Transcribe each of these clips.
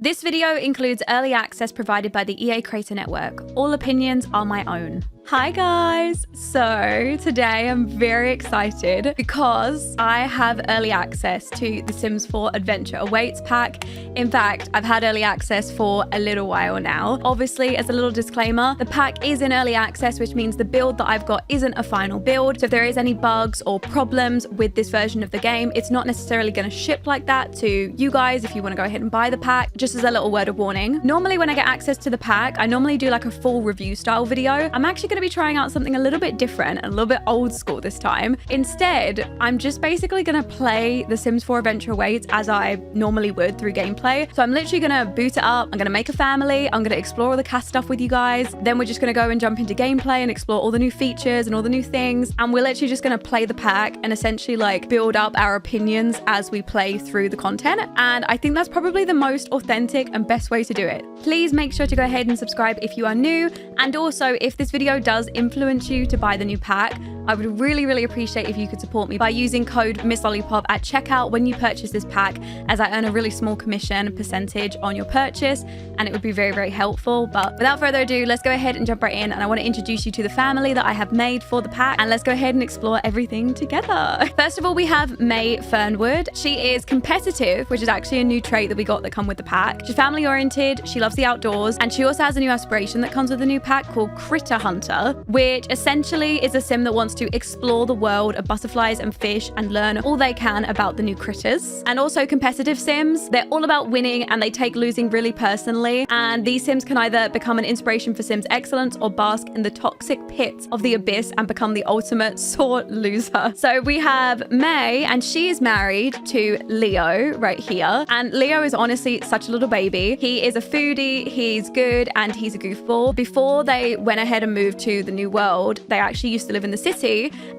This video includes early access provided by the EA Creator Network. All opinions are my own. Hi guys! So today I'm very excited because I have early access to The Sims 4 Adventure Awaits pack. In fact, I've had early access for a little while now. Obviously, as a little disclaimer, the pack is in early access, which means the build that I've got isn't a final build. So if there is any bugs or problems with this version of the game, it's not necessarily going to ship like that to you guys if you want to go ahead and buy the pack. Just as a little word of warning. Normally when I get access to the pack, I normally do like a full review style video. I'm actually going to be trying out something a little bit different and a little bit old school this time. Instead, I'm just basically going to play The Sims 4 Adventure Awaits as I normally would through gameplay. So I'm literally going to boot it up. I'm going to make a family. I'm going to explore all the cast stuff with you guys. Then we're just going to go and jump into gameplay and explore all the new features and all the new things. And we're literally just going to play the pack and essentially like build up our opinions as we play through the content. And I think that's probably the most authentic and best way to do it. Please make sure to go ahead and subscribe if you are new. And also, if this video does influence you to buy the new pack, I would really appreciate if you could support me by using code MissLollypop at checkout when you purchase this pack, as I earn a really small commission percentage on your purchase, and it would be very helpful. But without further ado, let's go ahead and jump right in, and I want to introduce you to the family that I have made for the pack, and let's go ahead and explore everything together. First of all, we have May Fernwood. She is competitive, which is actually a new trait that we got that come with the pack. She's family oriented, she loves the outdoors, and she also has a new aspiration that comes with the new pack called Critter Hunter, which essentially is a sim that wants to explore the world of butterflies and fish and learn all they can about the new critters. And also competitive sims, they're all about winning and they take losing really personally. And these sims can either become an inspiration for Sims excellence or bask in the toxic pits of the abyss and become the ultimate sore loser. So we have May, and she is married to Leo right here. And Leo is honestly such a little baby. He is a foodie, he's good, and he's a goofball. Before they went ahead and moved to the new world, they actually used to live in the city,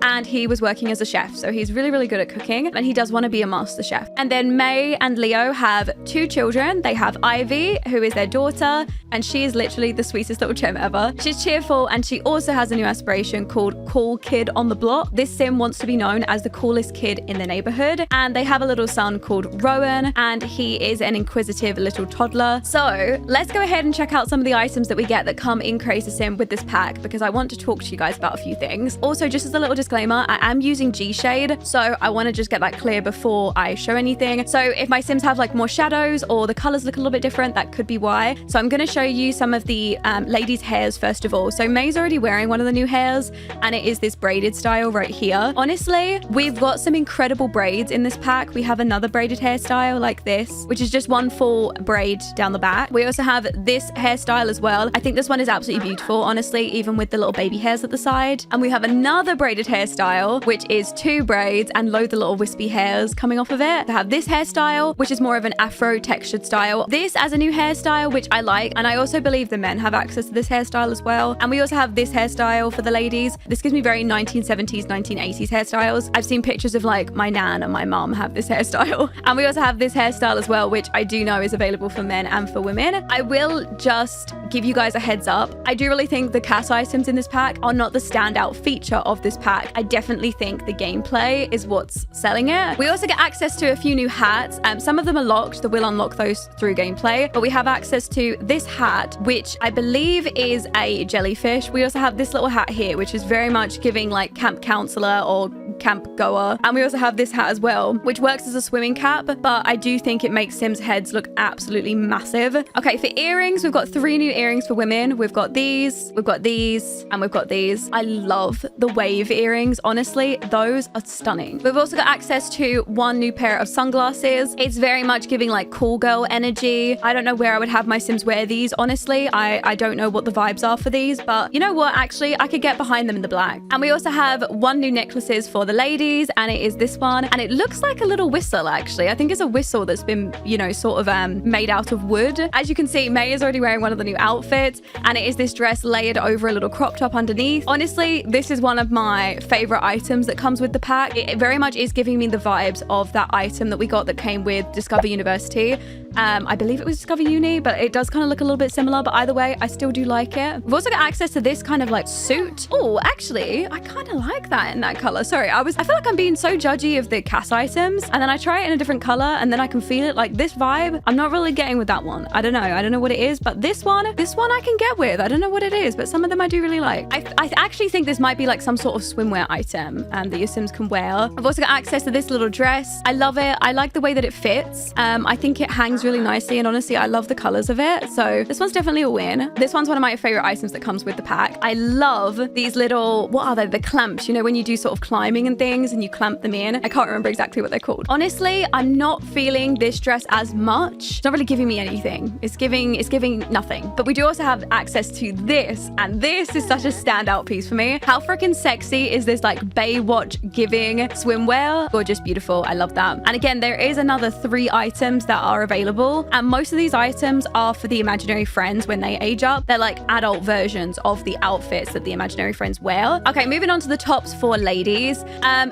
and he was working as a chef. So he's really good at cooking, and he does want to be a master chef. And then May and Leo have two children. They have Ivy, who is their daughter, and she is literally the sweetest little gem ever. She's cheerful, and she also has a new aspiration called Cool Kid on the Block. This sim wants to be known as the coolest kid in the neighborhood, and they have a little son called Rowan, and he is an inquisitive little toddler. So let's go ahead and check out some of the items that we get that come in Creator Sim with this pack, because I want to talk to you guys about a few things. Also, just as a little disclaimer, I am using G-Shade, so I want to just get that clear before I show anything. So if my Sims have like more shadows or the colors look a little bit different, that could be why. So I'm going to show you some of the ladies' hairs first of all. So May's already wearing one of the new hairs, and it is this braided style right here. Honestly, we've got some incredible braids in this pack. We have another braided hairstyle like this, which is just one full braid down the back. We also have this hairstyle as well. I think this one is absolutely beautiful, honestly, even with the little baby hairs at the side. And we have another braided hairstyle, which is two braids and loads of little wispy hairs coming off of it. They have this hairstyle, which is more of an afro textured style. This as a new hairstyle, which I like. And I also believe the men have access to this hairstyle as well. And we also have this hairstyle for the ladies. This gives me very 1970s, 1980s hairstyles. I've seen pictures of like my nan and my mom have this hairstyle. And we also have this hairstyle as well, which I do know is available for men and for women. I will just give you guys a heads up. I do really think the cast items in this pack are not the standout feature of this pack. I definitely think the gameplay is what's selling it. We also get access to a few new hats. Some of them are locked, that we'll unlock those through gameplay, but we have access to this hat, which I believe is a jellyfish. We also have this little hat here, which is very much giving like camp counselor or camp goer. And we also have this hat as well, which works as a swimming cap, but I do think it makes Sims heads look absolutely massive. Okay, for earrings, we've got 3 new earrings for women. We've got these, we've got these, and we've got these. I love the wave earrings. Honestly, those are stunning. We've also got access to 1 new pair of sunglasses. It's very much giving like cool girl energy. I don't know where I would have my Sims wear these, honestly. I don't know what the vibes are for these, but you know what? Actually, I could get behind them in the black. And we also have 1 new necklaces for the ladies, and it is this one, and it looks like a little whistle. Actually, I think it's a whistle that's been, you know, sort of made out of wood. As you can see, May is already wearing one of the new outfits, and it is this dress layered over a little crop top underneath. Honestly, this is one of my favorite items that comes with the pack. It very much is giving me the vibes of that item that we got that came with Discover University. I believe it was Discover Uni, but it does kind of look a little bit similar. But either way, I still do like it. We've also got access to this kind of like suit. Oh, actually, I kind of like that in that color. Sorry, I feel like I'm being so judgy of the cast items, and then I try it in a different color, and then I can feel it. Like this vibe, I'm not really getting with that one. I don't know what it is, but this one I can get with. I don't know what it is, but some of them I do really like. I actually think this might be like some sort of swimwear item that your Sims can wear. I've also got access to this little dress. I love it. I like the way that it fits. I think it hangs really nicely, and honestly, I love the colors of it. So this one's definitely a win. This one's one of my favorite items that comes with the pack. I love these little, what are they? The clamps, you know, when you do sort of climbing and things and you clamp them in. I can't remember exactly what they're called. Honestly, I'm not feeling this dress as much. It's not really giving me anything. It's giving nothing. But we do also have access to this, and this is such a standout piece for me. How freaking sexy is this like Baywatch giving swimwear? Gorgeous, beautiful. I love that. And again, there is another 3 items that are available, and most of these items are for the imaginary friends when they age up. They're like adult versions of the outfits that the imaginary friends wear. Okay, moving on to the tops for ladies.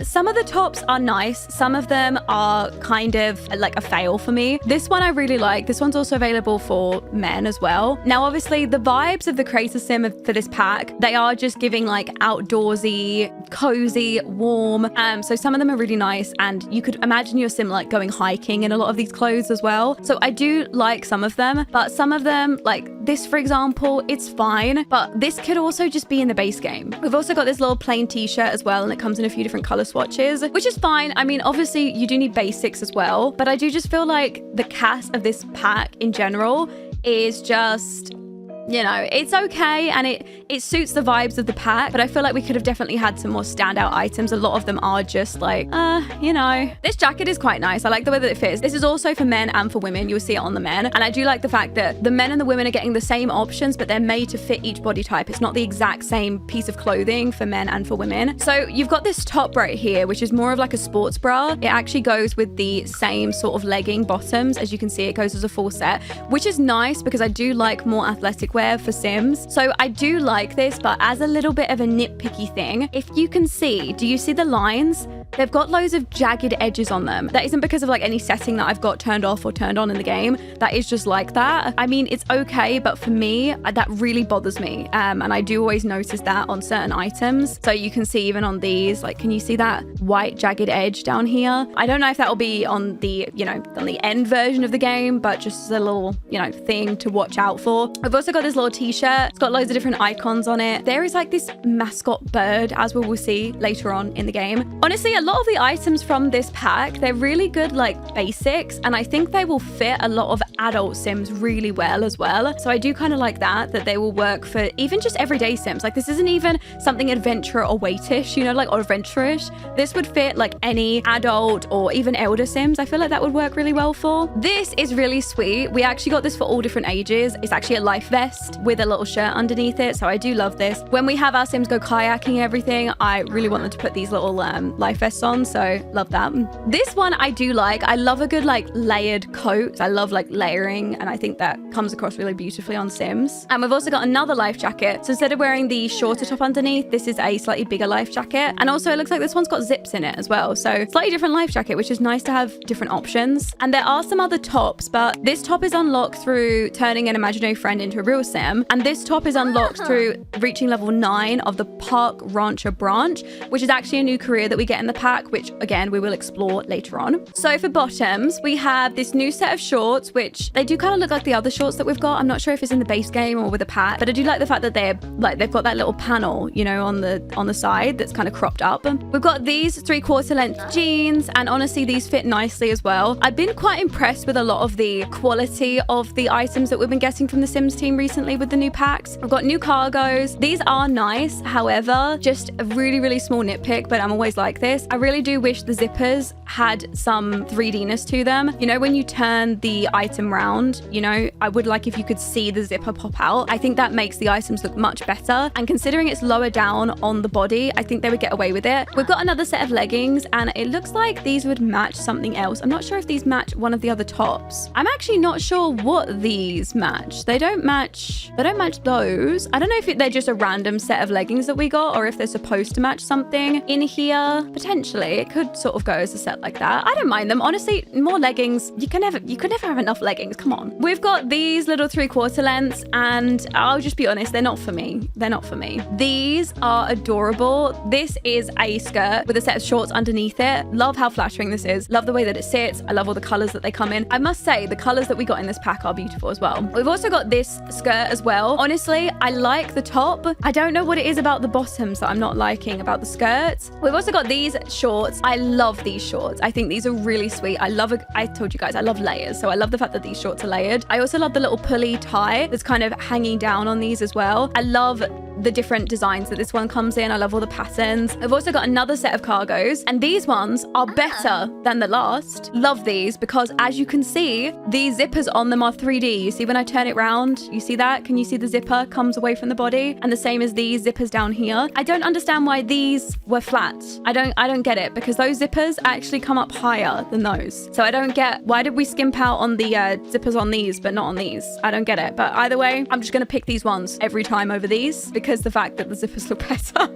Some of the tops are nice. Some of them are kind of like a fail for me. This one I really like. This one's also available for men as well. Now, obviously, the vibes of the creator sim for this pack, they are just giving like outdoorsy, cozy, warm. So some of them are really nice, and you could imagine your sim like going hiking in a lot of these clothes as well. So I do like some of them, but some of them, like this for example, it's fine, but this could also just be in the base game. We've also got this little plain t-shirt as well, and it comes in a few different color swatches, which is fine. I mean, obviously you do need basics as well, but I do just feel like the cast of this pack in general is just, you know, it's okay, and it suits the vibes of the pack, but I feel like we could have definitely had some more standout items. A lot of them are just like, you know. This jacket is quite nice. I like the way that it fits. This is also for men and for women. You'll see it on the men. And I do like the fact that the men and the women are getting the same options, but they're made to fit each body type. It's not the exact same piece of clothing for men and for women. So you've got this top right here, which is more of like a sports bra. It actually goes with the same sort of legging bottoms. As you can see, it goes as a full set, which is nice because I do like more athletic wear for Sims. So I do like this, but as a little bit of a nitpicky thing, if you can see, do you see the lines? They've got loads of jagged edges on them. That isn't because of like any setting that I've got turned off or turned on in the game. That is just like that. I mean, it's okay, but for me, that really bothers me. And I do always notice that on certain items. So you can see even on these, like, can you see that white jagged edge down here? I don't know if that will be on the, you know, on the end version of the game, but just as a little, you know, thing to watch out for. I've also got this little t-shirt. It's got loads of different icons on it. There is like this mascot bird, as we will see later on in the game. Honestly, a lot of the items from this pack, they're really good like basics, and I think they will fit a lot of adult Sims really well as well. So I do kind of like that they will work for even just everyday Sims. Like this isn't even something adventure or weightish, you know, like, or adventure-ish. This would fit like any adult or even elder Sims. I feel like that would work really well for. This is really sweet. We actually got this for all different ages. It's actually a life vest with a little shirt underneath it. So I do love this. When we have our Sims go kayaking and everything, I really want them to put these little life vests on. So love that. This one I do like. I love a good like layered coat. I love like layering, and I think that comes across really beautifully on Sims. And we've also got another life jacket. So instead of wearing the shorter top underneath, this is a slightly bigger life jacket. And also it looks like this one's got zips in it as well. So slightly different life jacket, which is nice to have different options. And there are some other tops, but this top is unlocked through turning an imaginary friend into a real Sim. And this top is unlocked through reaching level 9 of the Park Rancher branch, which is actually a new career that we get in the pack, which again, we will explore later on. So for bottoms, we have this new set of shorts, which they do kind of look like the other shorts that we've got. I'm not sure if it's in the base game or with a pack, but I do like the fact that they've got that little panel, you know, on the side that's kind of cropped up. We've got these 3/4 length jeans, and honestly, these fit nicely as well. I've been quite impressed with a lot of the quality of the items that we've been getting from the Sims team recently with the new packs. We've got new cargos. These are nice. However, just a really, really small nitpick, but I'm always like this. I really do wish the zippers had some 3D-ness to them. You know, when you turn the item round, you know, I would like if you could see the zipper pop out. I think that makes the items look much better. And considering it's lower down on the body, I think they would get away with it. We've got another set of leggings, and it looks like these would match something else. I'm not sure if these match one of the other tops. I'm actually not sure what these match. They don't match those. I don't know if they're just a random set of leggings that we got, or if they're supposed to match something in here. Potentially potentially it could sort of go as a set like that. I don't mind them. Honestly, more leggings. You could never have enough leggings. Come on. We've got these little 3/4 lengths, and I'll just be honest, they're not for me. They're not for me. These are adorable. This is a skirt with a set of shorts underneath it. Love how flattering this is. Love the way that it sits. I love all the colors that they come in. I must say, the colors that we got in this pack are beautiful as well. We've also got this skirt as well. Honestly, I like the top. I don't know what it is about the bottoms that I'm not liking about the skirts. We've also got these shorts. I love these shorts. I think these are really sweet. I told you guys, I love layers. So I love the fact that these shorts are layered. I also love the little pulley tie that's kind of hanging down on these as well. I love the different designs that this one comes in. I love all the patterns. I've also got another set of cargos, and these ones are better than the last. Love these because, as you can see, these zippers on them are 3D. You see when I turn it round, you see that? Can you see the zipper comes away from the body? And the same as these zippers down here. I don't understand why these were flat. I don't get it, because those zippers actually come up higher than those. So I don't get, why did we skimp out on the zippers on these but not on these? I don't get it. But either way, I'm just gonna pick these ones every time over these, because the fact that the zippers look better.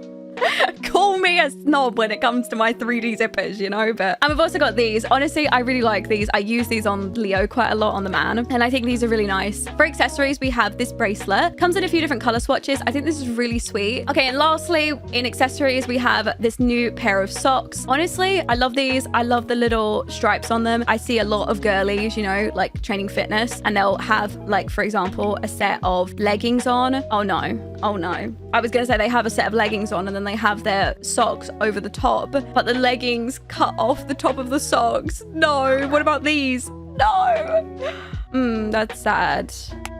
Call me a snob when it comes to my 3D zippers, you know, but... And we've also got these. Honestly, I really like these. I use these on Leo quite a lot, on the man, and I think these are really nice. For accessories, we have this bracelet. Comes in a few different color swatches. I think this is really sweet. Okay, and lastly, in accessories, we have this new pair of socks. Honestly, I love these. I love the little stripes on them. I see a lot of girlies, you know, like training fitness, and they'll have, like, for example, a set of leggings on. Oh no. Oh no. I was gonna say they have a set of leggings on and then they have their socks over the top, but the leggings cut off the top of the socks. No, what about these? No. That's sad.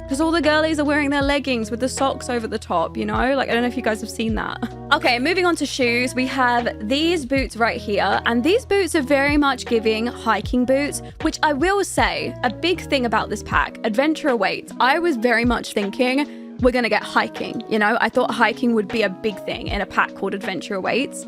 Because all the girlies are wearing their leggings with the socks over the top, you know? Like, I don't know if you guys have seen that. Okay, moving on to shoes, we have these boots right here. And these boots are very much giving hiking boots, which I will say, a big thing about this pack, adventure awaits. I was very much thinking, we're gonna get hiking, you know? I thought hiking would be a big thing in a pack called Adventure Awaits.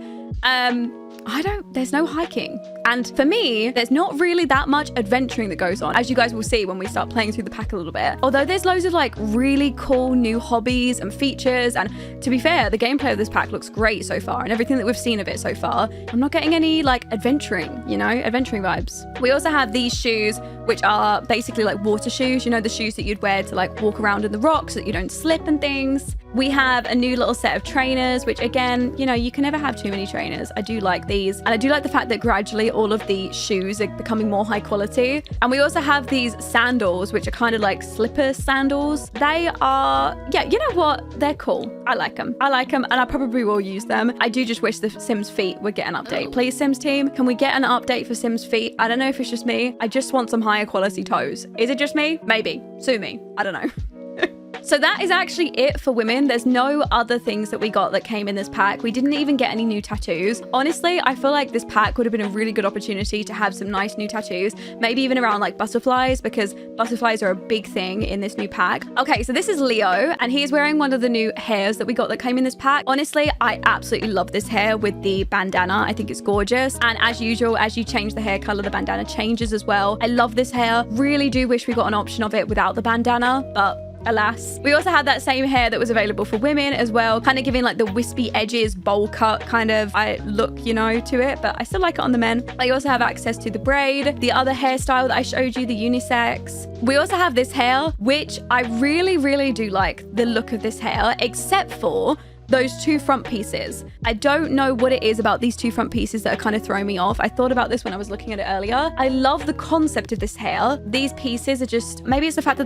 There's no hiking. And for me, there's not really that much adventuring that goes on, as you guys will see when we start playing through the pack a little bit. Although there's loads of like really cool new hobbies and features. And to be fair, the gameplay of this pack looks great so far, and everything that we've seen of it so far, I'm not getting any like adventuring, you know, adventuring vibes. We also have these shoes, which are basically like water shoes, you know, the shoes that you'd wear to like walk around in the rocks so that you don't slip and things. We have a new little set of trainers, which again, you know, you can never have too many trainers. I do like these. And I do like the fact that gradually all of the shoes are becoming more high quality. And we also have these sandals, which are kind of like slipper sandals. They are, yeah, you know what? They're cool. I like them. I like them, and I probably will use them. I do just wish the Sims feet would get an update. Please, Sims team, can we get an update for Sims feet? I don't know if it's just me. I just want some higher quality toes. Is it just me? Maybe. Sue me. I don't know. So that is actually it for women. There's no other things that we got that came in this pack. We didn't even get any new tattoos. Honestly, I feel like this pack would have been a really good opportunity to have some nice new tattoos, maybe even around like butterflies, because butterflies are a big thing in this new pack. Okay, so this is Leo, and he is wearing one of the new hairs that we got that came in this pack. Honestly, I absolutely love this hair with the bandana. I think it's gorgeous. And as usual, as you change the hair color, the bandana changes as well. I love this hair. Really do wish we got an option of it without the bandana, but alas. We also had that same hair that was available for women as well, kind of giving like the wispy edges, bowl cut kind of look, you know, to it, but I still like it on the men. I also have access to the braid, the other hairstyle that I showed you, the unisex. We also have this hair, which I really, really do like the look of this hair, except for those two front pieces. I don't know what it is about these two front pieces that are kind of throwing me off. I thought about this when I was looking at it earlier. I love the concept of this hair. These pieces are just, maybe it's the fact that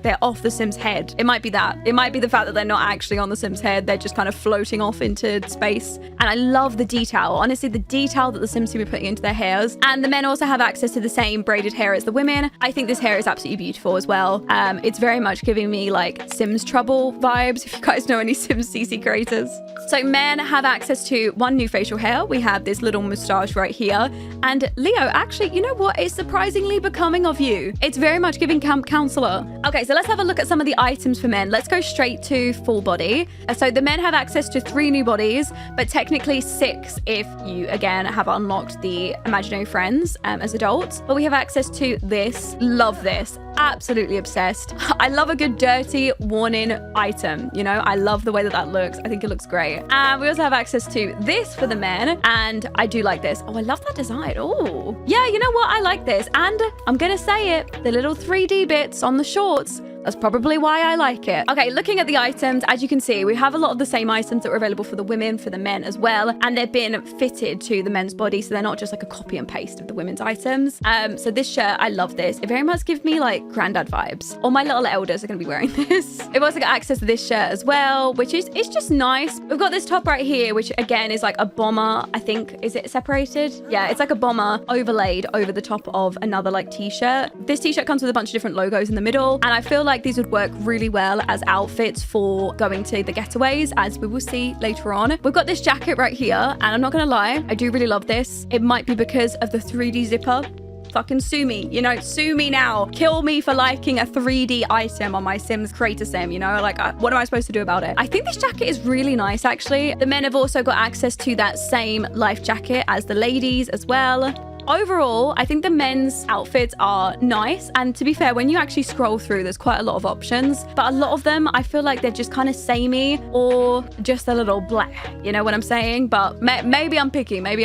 they're off the Sim's head. It might be that. It might be the fact that they're not actually on the Sim's head. They're just kind of floating off into space. And I love the detail. Honestly, the detail that the Sims seem to be putting into their hairs. And the men also have access to the same braided hair as the women. I think this hair is absolutely beautiful as well. It's very much giving me like Sims Trouble vibes, if you guys know any Sims CC creators. So men have access to one new facial hair. We have this little moustache right here. And Leo, actually, you know what? It's surprisingly becoming of you. It's very much giving camp counselor. Okay, so let's have a look at some of the items for men. Let's go straight to full body. So the men have access to 3 new bodies, but technically 6 if you, again, have unlocked the imaginary friends as adults. But we have access to this. Love this. absolutely obsessed. I love a good dirty worn-in item, you know? I love the way that looks. I think it looks great. And we also have access to this for the men, and I do like this. Oh, I love that design. Oh, yeah, you know what? I like this. And I'm gonna say it, the little 3D bits on the shorts, that's probably why I like it. Okay, looking at the items, as you can see, we have a lot of the same items that were available for the women, for the men as well, and they've been fitted to the men's body, so they're not just like a copy and paste of the women's items. So this shirt, I love this. It very much gives me like granddad vibes. All my little elders are gonna be wearing this. We've also got access to this shirt as well, which is, it's just nice. We've got this top right here, which again is like a bomber, I think. Is it separated? Yeah, it's like a bomber overlaid over the top of another like t-shirt. This t-shirt comes with a bunch of different logos in the middle, and I feel like these would work really well as outfits for going to the getaways, as we will see later on. We've got this jacket right here, and I'm not gonna lie, I do really love this. It might be because of the 3D zipper. Fucking sue me, you know, sue me now. Kill me for liking a 3D item on my Sims creator sim, you know, like what am I supposed to do about it? I think this jacket is really nice, actually. The men have also got access to that same life jacket as the ladies as well. Overall, I think the men's outfits are nice, and to be fair, when you actually scroll through, there's quite a lot of options, but a lot of them I feel like they're just kind of samey or just a little blah, you know what I'm saying? But maybe I'm picky. Men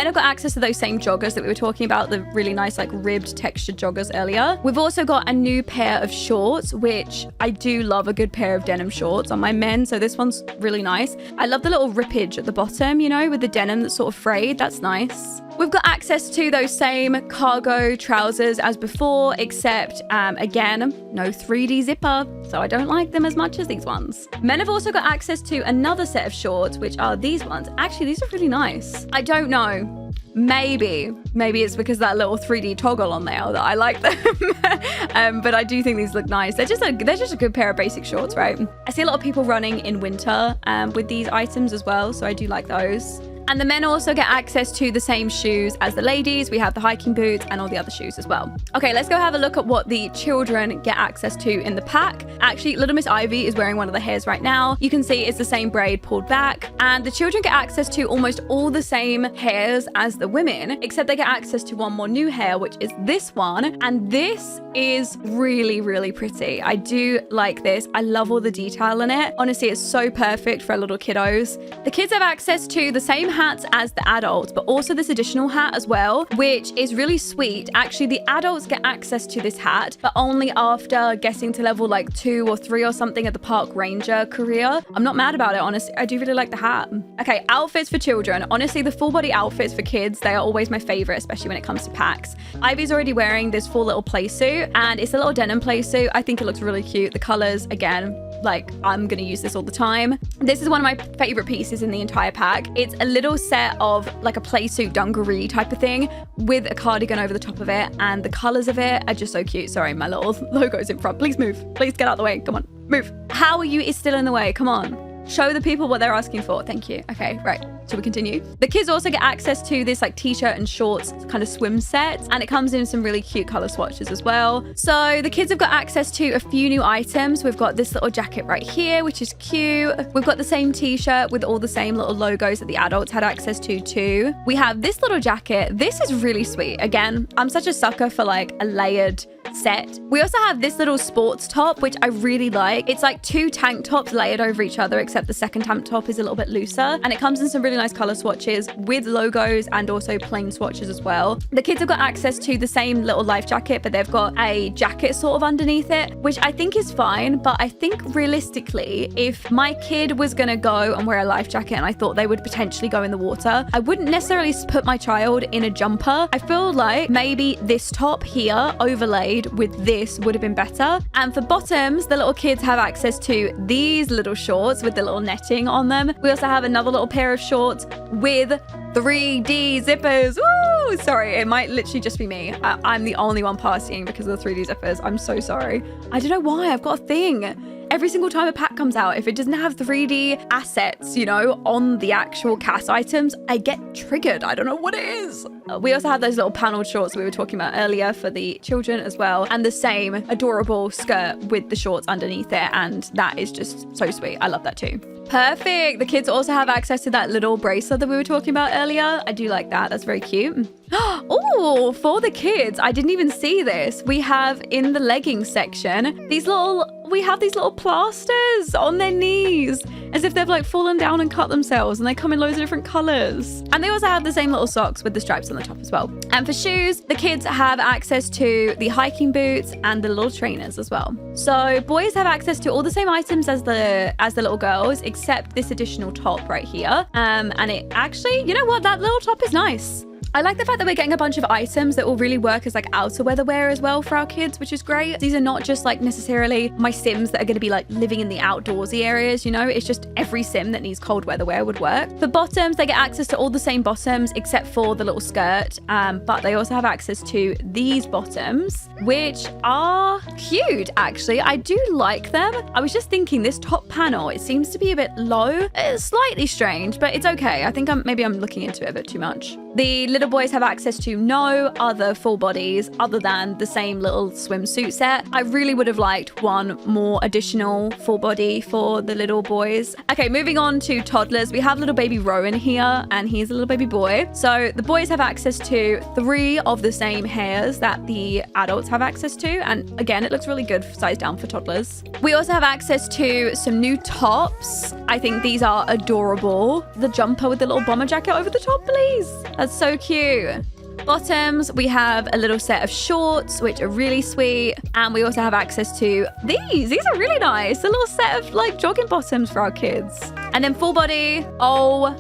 have got access to those same joggers that we were talking about, the really nice like ribbed textured joggers earlier. We've also got a new pair of shorts, which I do love a good pair of denim shorts on my men, so this one's really nice. I love the little rippage at the bottom, you know, with the denim that's sort of frayed. That's nice. We've got access to those same cargo trousers as before, except again, no 3D zipper, so I don't like them as much as these ones. Men have also got access to another set of shorts, which are these ones. Actually, these are really nice. I don't know. Maybe it's because that little 3D toggle on there that I like them. But I do think these look nice. They're just a good pair of basic shorts, right? I see a lot of people running in winter with these items as well, so I do like those. And the men also get access to the same shoes as the ladies. We have the hiking boots and all the other shoes as well. Okay, let's go have a look at what the children get access to in the pack. Actually, little Miss Ivy is wearing one of the hairs right now. You can see it's the same braid pulled back, and the children get access to almost all the same hairs as the women, except they get access to one more new hair, which is this one. And this is really, really pretty. I do like this. I love all the detail in it. Honestly, it's so perfect for little kiddos. The kids have access to the same hats as the adults, but also this additional hat as well, which is really sweet. Actually, the adults get access to this hat, but only after getting to level like 2 or 3 or something at the park ranger career. I'm not mad about it, honestly. I do really like the hat. Okay, outfits for children. Honestly, the full body outfits for kids, they are always my favorite, especially when it comes to packs. Ivy's already wearing this full little play suit, and it's a little denim play suit. I think it looks really cute. The colors, again, like I'm gonna use this all the time. This is one of my favorite pieces in the entire pack. It's a little set of like a play suit dungaree type of thing with a cardigan over the top of it, and the colors of it are just so cute. Sorry, my little logo's in front. Please move. Please get out of the way. Come on, move. How are you? It's still in the way. Come on. Show the people what they're asking for. Thank you. Okay, right. Shall we continue? The kids also get access to this like t-shirt and shorts kind of swim set, and it comes in some really cute color swatches as well. So the kids have got access to a few new items. We've got this little jacket right here, which is cute. We've got the same t-shirt with all the same little logos that the adults had access to too. We have this little jacket. This is really sweet. Again, I'm such a sucker for like a layered set. We also have this little sports top, which I really like. It's like 2 tank tops layered over each other, except the second tank top is a little bit looser, and it comes in some really nice color swatches with logos and also plain swatches as well. The kids have got access to the same little life jacket, but they've got a jacket sort of underneath it, which I think is fine. But I think realistically, if my kid was gonna go and wear a life jacket and I thought they would potentially go in the water, I wouldn't necessarily put my child in a jumper. I feel like maybe this top here overlaid with this would have been better. And for bottoms, the little kids have access to these little shorts with the little netting on them. We also have another little pair of shorts with 3D zippers. Woo! Sorry, it might literally just be me. I'm the only one partying because of the 3D zippers. I'm so sorry. I don't know why. I've got a thing. Every single time a pack comes out, if it doesn't have 3D assets, you know, on the actual cast items, I get triggered. I don't know what it is. We also have those little paneled shorts we were talking about earlier for the children as well, and the same adorable skirt with the shorts underneath it, and that is just so sweet. I love that too. Perfect. The kids also have access to that little bracelet that we were talking about earlier. I do like that. That's very cute. Oh, for the kids, I didn't even see this. We have in the leggings section, these little plasters on their knees as if they've like fallen down and cut themselves, and they come in loads of different colors. And they also have the same little socks with the stripes on the top as well. And for shoes, the kids have access to the hiking boots and the little trainers as well. So boys have access to all the same items as the little girls, except this additional top right here. And it actually, you know what? That little top is nice. I like the fact that we're getting a bunch of items that will really work as like outer weather wear as well for our kids, which is great. These are not just like necessarily my Sims that are going to be like living in the outdoorsy areas, you know, it's just every Sim that needs cold weather wear would work. For bottoms, they get access to all the same bottoms except for the little skirt, but they also have access to these bottoms, which are cute actually. I do like them. I was just thinking this top panel, it seems to be a bit low. It's slightly strange, but it's okay. I think maybe I'm looking into it a bit too much. The little boys have access to no other full bodies other than the same little swimsuit set. I really would have liked one more additional full body for the little boys. Okay, moving on to toddlers. We have little baby Rowan here, and he's a little baby boy. So the boys have access to 3 of the same hairs that the adults have access to. And again, it looks really good sized down for toddlers. We also have access to some new tops. I think these are adorable. The jumper with the little bomber jacket over the top, please. That's so cute. Bottoms, we have a little set of shorts, which are really sweet. And we also have access to these. These are really nice. A little set of like jogging bottoms for our kids. And then full body. Oh,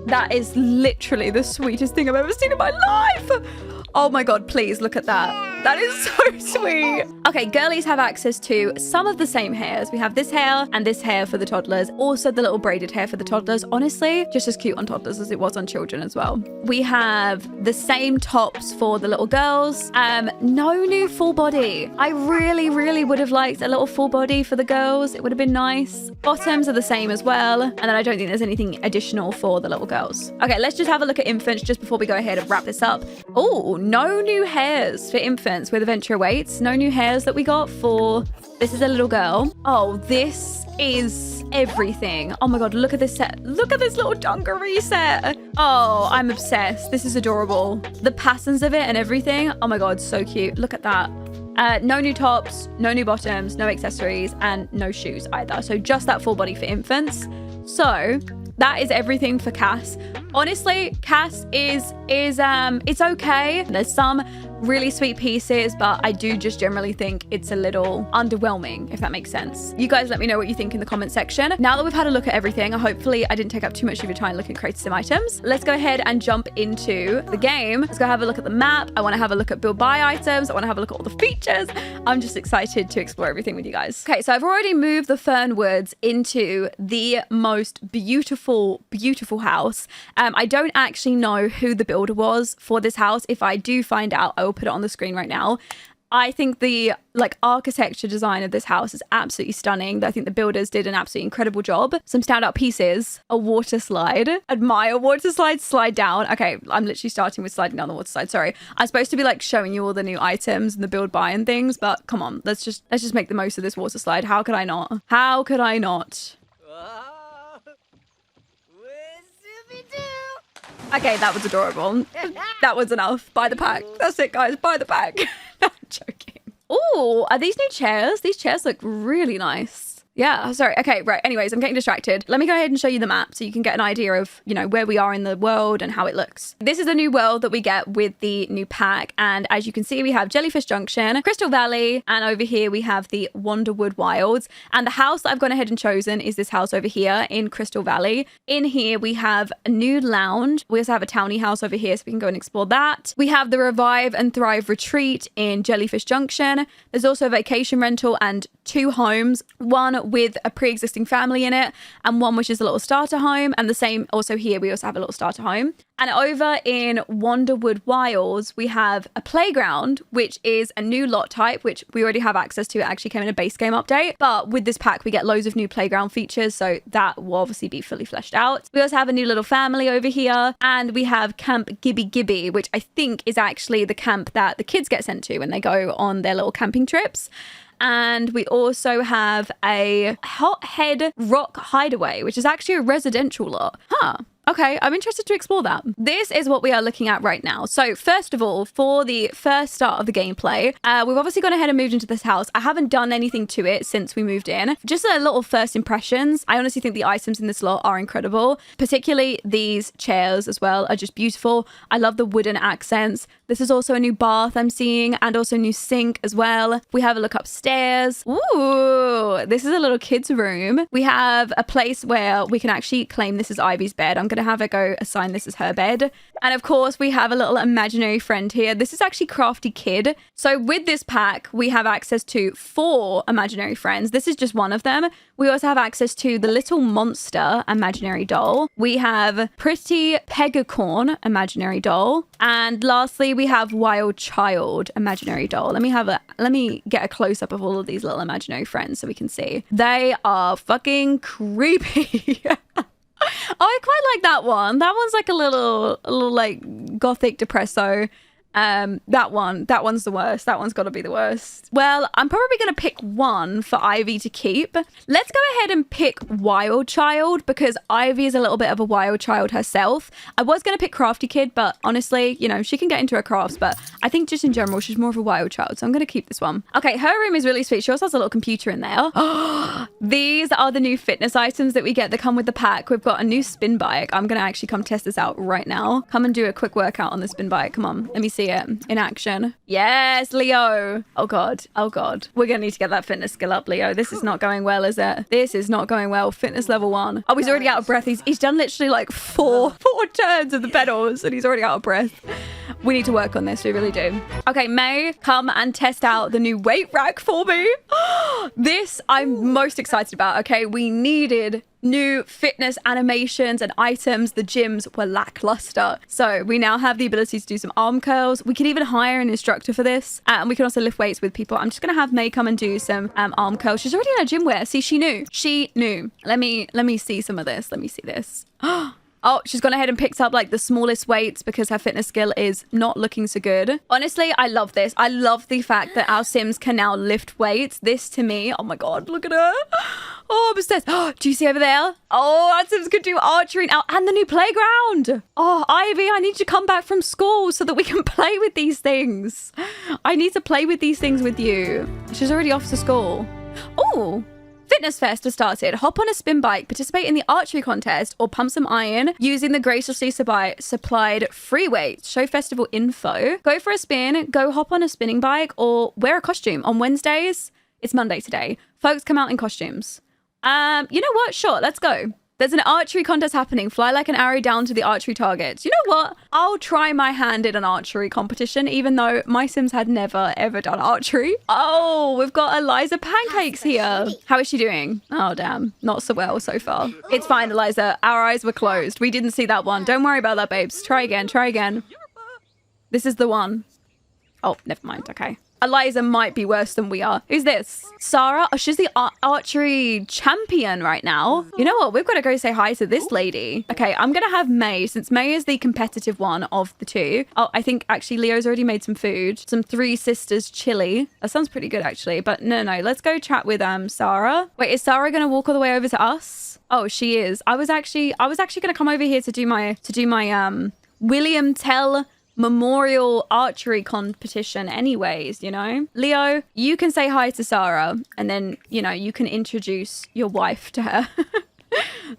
that is literally the sweetest thing I've ever seen in my life. Oh my God, please look at that. That is so sweet. Okay, girlies have access to some of the same hairs. We have this hair and this hair for the toddlers. Also the little braided hair for the toddlers. Honestly, just as cute on toddlers as it was on children as well. We have the same tops for the little girls. No new full body. I really, really would have liked a little full body for the girls. It would have been nice. Bottoms are the same as well. And then I don't think there's anything additional for the little girls. Okay, let's just have a look at infants just before we go ahead and wrap this up. Oh, no new hairs for infants with Adventure Awaits. No new hairs that we got for... This is a little girl. Oh, this is everything. Oh my God, look at this set. Look at this little dungaree set. Oh, I'm obsessed. This is adorable. The patterns of it and everything. Oh my God, so cute. Look at that. No new tops, no new bottoms, no accessories, and no shoes either. So just that full body for infants. So that is everything for Cass. Honestly, Cass is it's okay. There's some really sweet pieces, but I do just generally think it's a little underwhelming, if that makes sense. You guys let me know what you think in the comment section. Now that we've had a look at everything, hopefully I didn't take up too much of your time looking at Creative Sim items. Let's go ahead and jump into the game. Let's go have a look at the map. I want to have a look at build buy items. I want to have a look at all the features. I'm just excited to explore everything with you guys. Okay, so I've already moved the Fernwoods into the most beautiful, beautiful house. I don't actually know who the builder was for this house. If I do find out, I will put it on the screen right now. I think the architecture design of this house is absolutely stunning. I think the builders did an absolutely incredible job. Some standout pieces, a water slide. Admire water slide, slide down. Okay, I'm literally starting with sliding down the water slide. Sorry. I'm supposed to be like showing you all the new items and the build buy and things, but come on, let's just make the most of this water slide. How could I not? How could I not? Okay, that was adorable. That was enough. Buy the pack. That's it, guys. Buy the pack. No, I'm joking. Oh, are these new chairs? These chairs look really nice. Yeah, sorry. Okay, right. Anyways, I'm getting distracted. Let me go ahead and show you the map so you can get an idea of, you know, where we are in the world and how it looks. This is a new world that we get with the new pack. And as you can see, we have Jellyfish Junction, Crystal Valley, and over here we have the Wonderwood Wilds. And the house that I've gone ahead and chosen is this house over here in Crystal Valley. In here, we have a new lounge. We also have a townie house over here, so we can go and explore that. We have the Revive and Thrive Retreat in Jellyfish Junction. There's also a vacation rental and 2 homes, one with a pre-existing family in it and one which is a little starter home, and the same also here we also have a little starter home. And over in Wonderwood Wilds we have a playground, which is a new lot type which we already have access to. It actually came in a base game update, but with this pack we get loads of new playground features, so that will obviously be fully fleshed out. We also have a new little family over here, and we have Camp Gibby Gibby, which I think is actually the camp that the kids get sent to when they go on their little camping trips. And we also have a Hothead Rock Hideaway, which is actually a residential lot. Huh. Okay, I'm interested to explore that. This is what we are looking at right now. So first of all, for the first start of the gameplay, we've obviously gone ahead and moved into this house. I haven't done anything to it since we moved in. Just a little first impressions. I honestly think the items in this lot are incredible. Particularly these chairs as well are just beautiful. I love the wooden accents. This is also a new bath I'm seeing, and also a new sink as well. We have a look upstairs. Ooh, this is a little kid's room. We have a place where we can actually claim this is Ivy's bed. I'm going to have her go assign this as her bed. And of course, we have a little imaginary friend here. This is actually Crafty Kid. So with this pack, we have access to 4 imaginary friends. This is just one of them. We also have access to the Little Monster imaginary doll. We have Pretty Pegacorn imaginary doll. And lastly, we have Wild Child imaginary doll. Let me get a close up of all of these little imaginary friends so we can see. They are fucking creepy. Oh, I quite like that one. That one's like a little like gothic depresso. That one's the worst. That one's got to be the worst. Well, I'm probably going to pick one for Ivy to keep. Let's go ahead and pick Wild Child because Ivy is a little bit of a wild child herself. I was going to pick Crafty Kid, but honestly, you know, she can get into her crafts, but I think just in general, she's more of a wild child. So I'm going to keep this one. Okay, her room is really sweet. She also has a little computer in there. These are the new fitness items that we get that come with the pack. We've got a new spin bike. I'm going to actually come test this out right now. Come and do a quick workout on the spin bike. Come on, let me see it in action. Yes, Leo. Oh god, we're gonna need to get that fitness skill up, Leo. This is not going well, is it? This is not going well. Fitness level 1. Oh, he's already out of breath. He's done literally like four turns of the pedals and he's already out of breath. We need to work on this, we really do. Okay, May, come and test out the new weight rack for me. This I'm most excited about. Okay, we needed new fitness animations and items. The gyms were lackluster, so we now have the ability to do some arm curls. We can even hire an instructor for this, and we can also lift weights with people. I'm just gonna have May come and do some arm curls. She's already in her gym wear. See, she knew. Let me see some of this. Let me see this. Oh, she's gone ahead and picked up like the smallest weights because her fitness skill is not looking so good. Honestly, I love this. I love the fact that our Sims can now lift weights. This to me, oh my god, look at her. Oh, upstairs. Oh, do you see over there? Oh, our Sims could do archery now and the new playground. Oh, Ivy, I need you to come back from school so that we can play with these things. I need to play with these things with you. She's already off to school. Oh. Fitness Fest has started. Hop on a spin bike, participate in the archery contest, or pump some iron using the graciously supplied free weights. Show festival info. Go for a spin, go hop on a spinning bike, or wear a costume. On Wednesdays, it's Monday today. Folks come out in costumes. You know what? Sure, let's go. There's an archery contest happening. Fly like an arrow down to the archery targets. You know what? I'll try my hand in an archery competition, even though my Sims had never, ever done archery. Oh, we've got Eliza Pancakes here. How is she doing? Oh, damn. Not so well so far. It's fine, Eliza. Our eyes were closed. We didn't see that one. Don't worry about that, babes. Try again. Try again. This is the one. Oh, never mind. Okay. Eliza might be worse than we are. Who's this? Sarah? Oh, she's the archery champion right now. You know what? We've got to go say hi to this lady. Okay, I'm going to have May, since May is the competitive one of the two. Oh, I think actually Leo's already made some food. Some Three Sisters chili. That sounds pretty good actually. But no. Let's go chat with Sarah. Wait, is Sarah going to walk all the way over to us? Oh, she is. I was actually going to come over here to do my William Tell Memorial archery competition anyways, you know. Leo, you can say hi to Sarah and then, you know, you can introduce your wife to her.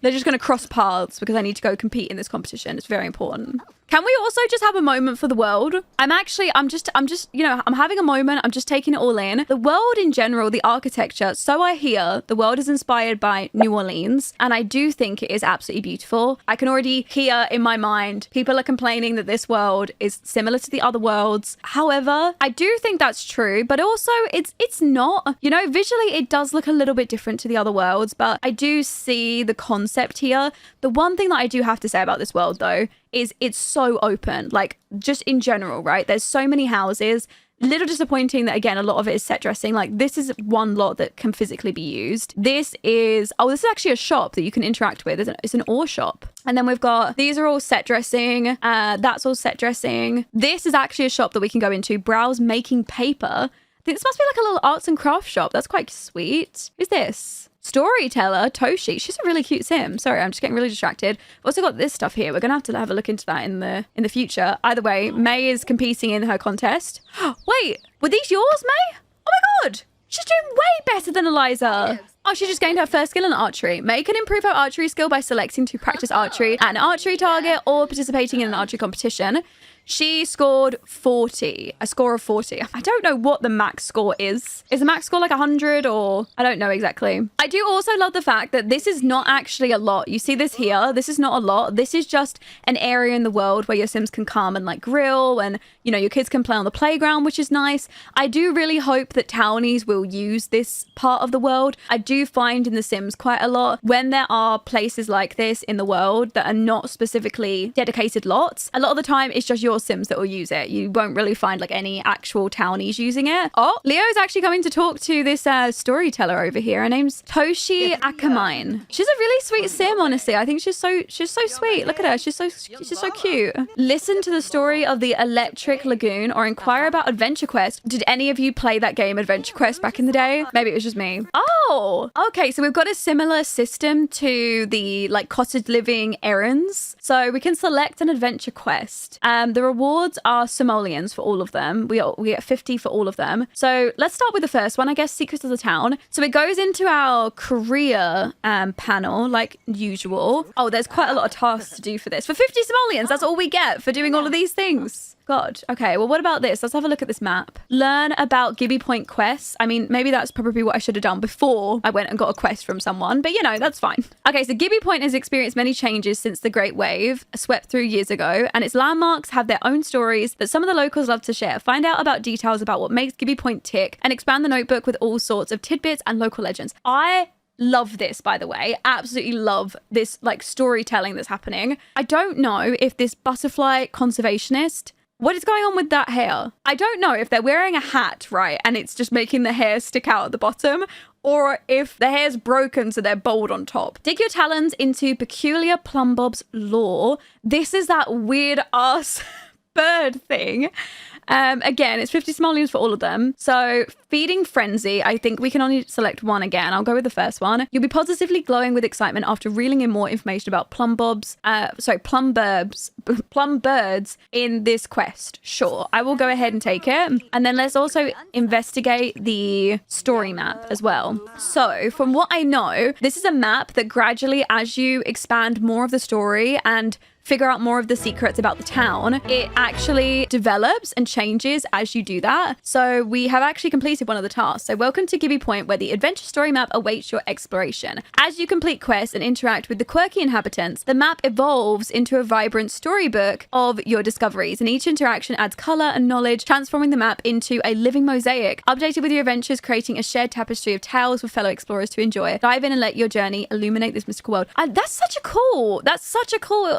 They're just going to cross paths because I need to go compete in this competition. It's very important. Can we also just have a moment for the world? I'm just, you know, I'm having a moment. I'm just taking it all in. The world in general, the architecture. So I hear the world is inspired by New Orleans, and I do think it is absolutely beautiful. I can already hear in my mind, people are complaining that this world is similar to the other worlds. However, I do think that's true, but also it's not. You know, visually it does look a little bit different to the other worlds, but I do see the concept here. The one thing that I do have to say about this world though is it's so open, like just in general, right? There's so many houses. Little disappointing that again a lot of it is set dressing. Like this is one lot that can physically be used. This is actually a shop that you can interact with. It's an ore shop. And then we've got, these are all set dressing. That's all set dressing. This is actually a shop that we can go into, browse making paper. think this must be like a little arts and crafts shop. That's quite sweet. Who's this? Storyteller Toshi. She's a really cute sim. Sorry, I'm just getting really distracted. We've also got this stuff here. We're gonna have a look into that in the future. Either way, May is competing in her contest. Wait, were these yours, May? Oh my god, she's doing way better than Eliza. Oh, she just gained her first skill in archery. May can improve her archery skill by selecting to practice archery at an archery target or participating in an archery competition. She scored 40, a score of 40. I don't know what the max score is. Is the max score like 100 or I don't know exactly. I do also love the fact that this is not actually a lot. You see this here? This is not a lot. This is just an area in the world where your Sims can come and like grill and, you know, your kids can play on the playground, which is nice. I do really hope that townies will use this part of the world. I do find in The Sims quite a lot when there are places like this in the world that are not specifically dedicated lots. A lot of the time it's just your Sims that will use it. You won't really find like any actual townies using it. Oh, Leo's actually coming to talk to this storyteller over here. Her name's Toshi Akamine. She's a really sweet sim, honestly. I think she's so sweet. Look at her. She's so cute. Listen to the story of the Electric Lagoon or inquire about Adventure Quest. Did any of you play that game Adventure Quest back in the day? Maybe it was just me. Oh, okay. So we've got a similar system to the like cottage living errands. So we can select an adventure quest. The rewards are simoleons for all of them. We get 50 for all of them. So let's start with the first one, I guess, Secrets of the Town. So it goes into our career panel like usual. Oh, there's quite a lot of tasks to do for this. For 50 simoleons, that's all we get for doing all of these things. God. Okay, well, what about this? Let's have a look at this map. Learn about Gibby Point quests. I mean, maybe that's probably what I should have done before I went and got a quest from someone, but you know, that's fine. Okay, so Gibby Point has experienced many changes since the Great Wave swept through years ago, and its landmarks have their own stories that some of the locals love to share. Find out about details about what makes Gibby Point tick and expand the notebook with all sorts of tidbits and local legends. I love this, by the way. Absolutely love this like storytelling that's happening. I don't know if this butterfly conservationist, what is going on with that hair? I don't know if they're wearing a hat, right, and it's just making the hair stick out at the bottom, or if the hair's broken so they're bald on top. Dig your talons into peculiar Plumbob's lore. This is that weird ass bird thing. Again, it's 50 simoleons for all of them. So Feeding Frenzy, I think we can only select one again. I'll go with the first one. You'll be positively glowing with excitement after reeling in more information about plumbirds in this quest. Sure, I will go ahead and take it. And then let's also investigate the story map as well. So from what I know, this is a map that gradually, as you expand more of the story and figure out more of the secrets about the town, it actually develops and changes as you do that. So we have actually completed one of the tasks. So welcome to Gibby Point, where the adventure story map awaits your exploration. As you complete quests and interact with the quirky inhabitants, the map evolves into a vibrant storybook of your discoveries, and each interaction adds color and knowledge, transforming the map into a living mosaic. Updated with your adventures, creating a shared tapestry of tales for fellow explorers to enjoy. Dive in and let your journey illuminate this mystical world. That's such a cool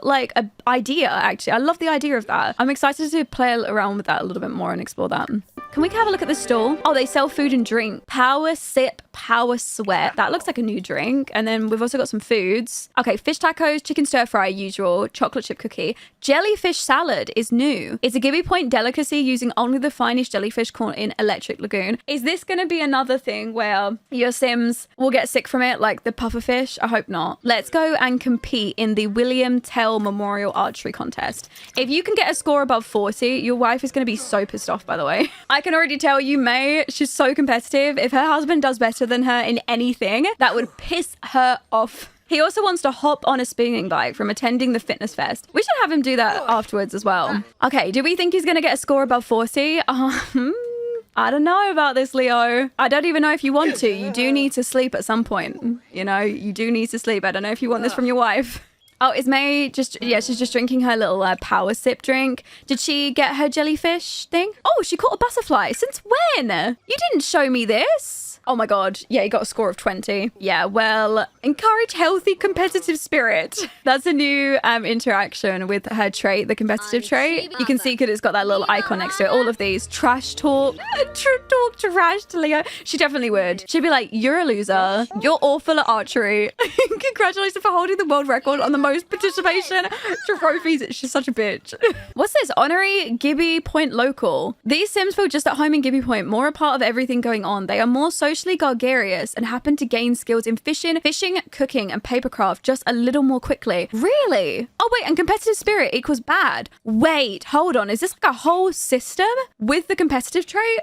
like a idea, actually. I love the idea of that. I'm excited to play around with that a little bit more and explore that. Can we have a look at the stall? Oh, they sell food and drink. Power Sip, Power Sweat. That looks like a new drink. And then we've also got some foods. Okay, fish tacos, chicken stir fry, usual, chocolate chip cookie. Jellyfish salad is new. It's a Gibby Point delicacy using only the finest jellyfish caught in Electric Lagoon. Is this going to be another thing where your Sims will get sick from it, like the pufferfish? I hope not. Let's go and compete in the William Tell Memorial Archery Contest. If you can get a score above 40, your wife is going to be so pissed off, by the way. I can already tell you, May, she's so competitive. If her husband does better than her in anything, that would piss her off. He also wants to hop on a spinning bike from attending the fitness fest. We should have him do that afterwards as well. Okay, do we think he's going to get a score above 40? I don't know about this, Leo. I don't even know if you want to. You do need to sleep at some point. You know, you do need to sleep. I don't know if you want this from your wife. Oh, is May just, yeah, she's just drinking her little power sip drink. Did she get her jellyfish thing? Oh, she caught a butterfly. Since when? You didn't show me this. Oh my god. Yeah, he got a score of 20. Yeah, well, encourage healthy competitive spirit. That's a new interaction with her trait, the competitive trait. You can see because it's got that little icon next to it. All of these. Trash talk. Talk trash to Leo. She definitely would. She'd be like, you're a loser. You're awful at archery. Congratulations for holding the world record on the most participation trophies. She's such a bitch. What's this? Honorary Gibby Point local. These Sims feel just at home in Gibby Point, more a part of everything going on. They are more socially gregarious and happen to gain skills in fishing, cooking, and papercraft just a little more quickly. Really? Oh wait, and competitive spirit equals bad. Wait, hold on. Is this like a whole system with the competitive trait?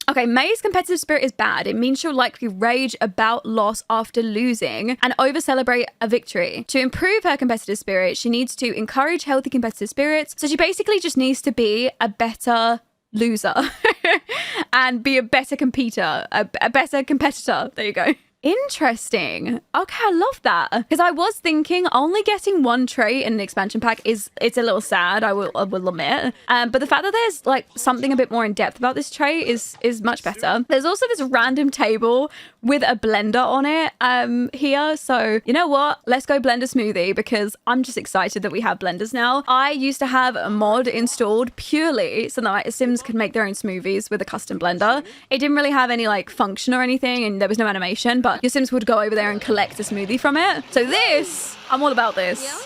Okay, May's competitive spirit is bad. It means she'll likely rage about loss after losing and over-celebrate a victory. To improve her competitive spirit, she needs to encourage healthy competitive spirits. So she basically just needs to be a better loser and be a better competitor, a better competitor. There you go. Interesting. Okay, I love that. Because I was thinking only getting one trait in an expansion pack it's a little sad, I will admit. But the fact that there's like something a bit more in depth about this trait is much better. There's also this random table with a blender on it here. So you know what? Let's go blend a smoothie because I'm just excited that we have blenders now. I used to have a mod installed purely so that my Sims could make their own smoothies with a custom blender. It didn't really have any like function or anything and there was no animation, but your Sims would go over there and collect a smoothie from it. So this, I'm all about this.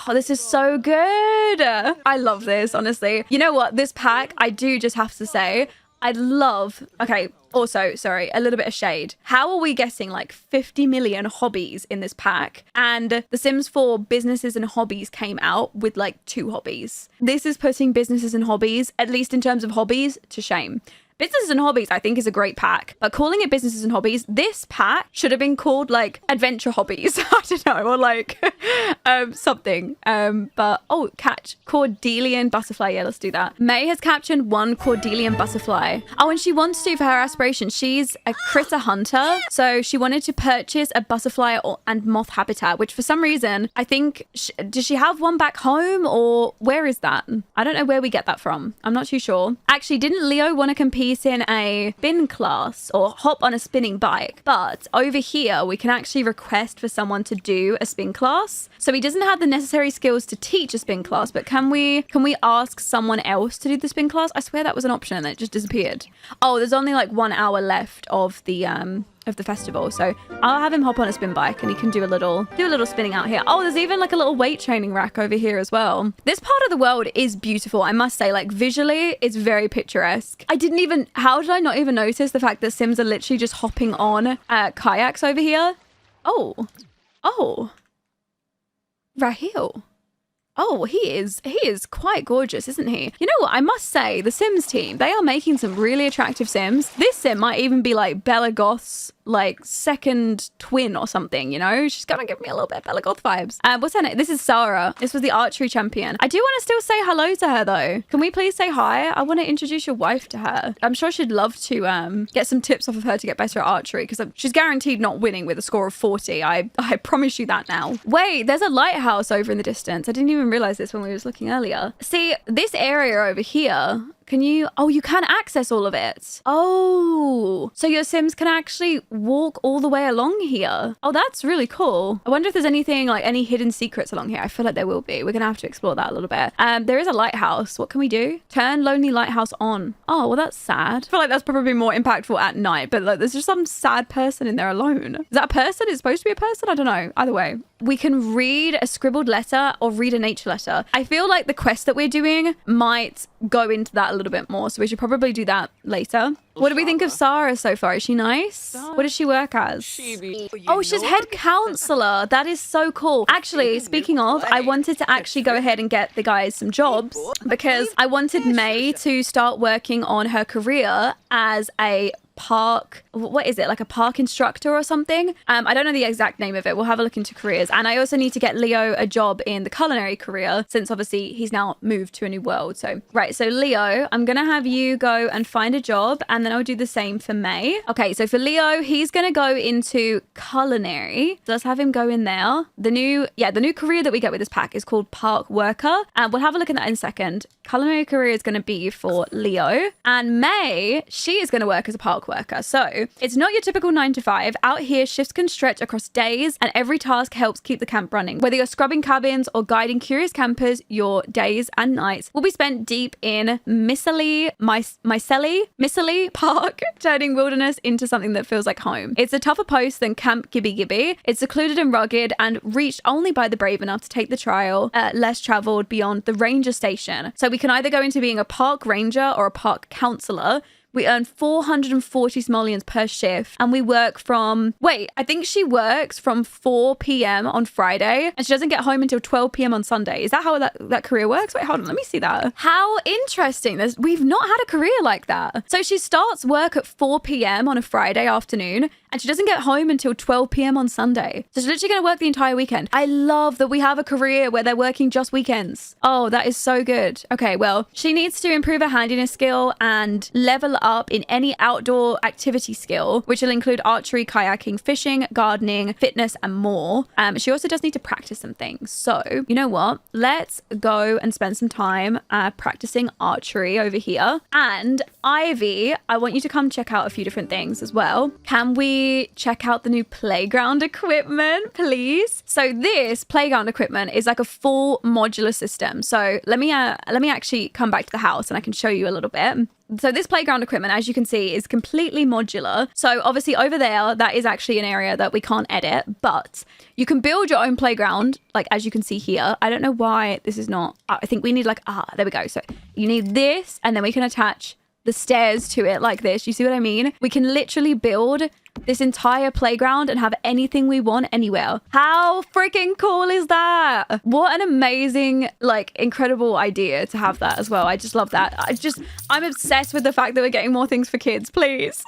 Oh, this is so good. I love this, honestly. You know what? This pack, I do just have to say, I love... Okay, also, sorry, a little bit of shade. How are we getting like 50 million hobbies in this pack? And The Sims 4 businesses and hobbies came out with like 2 hobbies. This is putting businesses and hobbies, at least in terms of hobbies, to shame. Businesses and Hobbies, I think, is a great pack. But calling it Businesses and Hobbies, this pack should have been called, like, Adventure Hobbies. I don't know, or, like, something. But, oh, catch. Cordelian Butterfly. Yeah, let's do that. May has captured 1 Cordelian Butterfly. Oh, and she wants to, for her aspiration, she's a critter hunter. So she wanted to purchase a butterfly and moth habitat, which for some reason, I think, does she have one back home? Or where is that? I don't know where we get that from. I'm not too sure. Actually, didn't Leo want to compete in a spin class or hop on a spinning bike? But over here we can actually request for someone to do a spin class. So he doesn't have the necessary skills to teach a spin class, but can we ask someone else to do the spin class? I swear that was an option and then it just disappeared. Oh, there's only like 1 hour left of the festival, so I'll have him hop on a spin bike and he can do a little spinning out here. Oh, there's even like a little weight training rack over here as well. This part of the world is beautiful, I must say. Like visually it's very picturesque. How did I not even notice the fact that Sims are literally just hopping on kayaks over here? Oh Raheel. Oh, he is quite gorgeous, isn't he? You know what? I must say, the Sims team, they are making some really attractive Sims. This Sim might even be like Bella Goth's like second twin or something, you know? She's gonna give me a little bit of Bella Goth vibes. What's her name? This is Sarah. This was the archery champion. I do want to still say hello to her though. Can we please say hi? I want to introduce your wife to her. I'm sure she'd love to get some tips off of her to get better at archery because she's guaranteed not winning with a score of 40. I promise you that now. Wait, there's a lighthouse over in the distance. I didn't even realize this when we was looking earlier. See, this area over here, you can access all of it. Oh, so your Sims can actually walk all the way along here. Oh, that's really cool. I wonder if there's anything like any hidden secrets along here. I feel like there will be. We're gonna have to explore that a little bit. There is a lighthouse. What can we do? Turn lonely lighthouse on. Oh, well, that's sad. I feel like that's probably more impactful at night, but like, there's just some sad person in there alone. Is that a person? Is it supposed to be a person? I don't know. Either way, we can read a scribbled letter or read a nature letter. I feel like the quest that we're doing might go into that a little bit more, so we should probably do that later. What do we think of Sarah so far? Is she nice? What does she work as? Oh, she's head counselor. That is so cool. Actually, speaking of, I wanted to actually go ahead and get the guys some jobs because I wanted May to start working on her career as a park, what is it, like a park instructor or something? I don't know the exact name of it. We'll have a look into careers. And I also need to get Leo a job in the culinary career since obviously he's now moved to a new world. So right, so Leo, I'm gonna have you go and find a job and then I'll do the same for May. Okay, so for Leo, he's gonna go into culinary. So let's have him go in there. The new career that we get with this pack is called park worker, and we'll have a look at that in a second. Culinary career is gonna be for Leo, and May, she is gonna work as a park worker. worker. So it's not your typical 9 to 5. Out here, shifts can stretch across days and every task helps keep the camp running. Whether you're scrubbing cabins or guiding curious campers, your days and nights will be spent deep in misslollypop, turning wilderness into something that feels like home. It's a tougher post than Camp Gibby Gibby. It's secluded and rugged and reached only by the brave enough to take the trail less traveled beyond the ranger station. So we can either go into being a park ranger or a park counselor. We earn 440 simoleons per shift and we work from, I think she works from 4 p.m. on Friday and she doesn't get home until 12 p.m. on Sunday. Is that how that career works? Wait, hold on, let me see that. How interesting. We've not had a career like that. So she starts work at 4 p.m. on a Friday afternoon and she doesn't get home until 12 p.m. on Sunday. So she's literally going to work the entire weekend. I love that we have a career where they're working just weekends. Oh, that is so good. Okay, well, she needs to improve her handiness skill and level up in any outdoor activity skill, which will include archery, kayaking, fishing, gardening, fitness, and more. She also does need to practice some things. So, you know what? Let's go and spend some time practicing archery over here. And Ivy, I want you to come check out a few different things as well. Can we check out the new playground equipment, please? So this playground equipment is like a full modular system. So let me actually come back to the house and I can show you a little bit. So this playground equipment, as you can see, is completely modular. So obviously over there, that is actually an area that we can't edit, but you can build your own playground, like as you can see here. I don't know why this is not, I think we need like, there we go. So you need this and then we can attach the stairs to it like this. You see what I mean? We can literally build this entire playground and have anything we want anywhere. How freaking cool is that? What an amazing, like, incredible idea to have that as well. I just love that. I'm obsessed with the fact that we're getting more things for kids, please.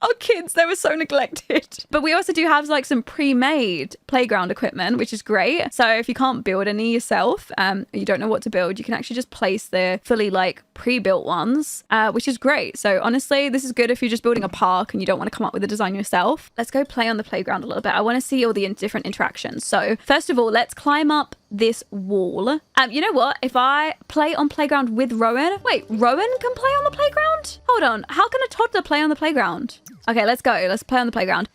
Our kids, they were so neglected. But we also do have like some pre-made playground equipment, which is great. So if you can't build any yourself, you don't know what to build, you can actually just place the fully like pre-built ones, which is great. So honestly, this is good if you're just building a park and you don't want to come up with a design yourself. Let's go play on the playground a little bit. I want to see all the different interactions. So first of all, let's climb up this wall. You know what? If I play on playground with Rowan, wait, Rowan can play on the playground? Hold on. How can a toddler play on the playground? Okay, let's go. Let's play on the playground.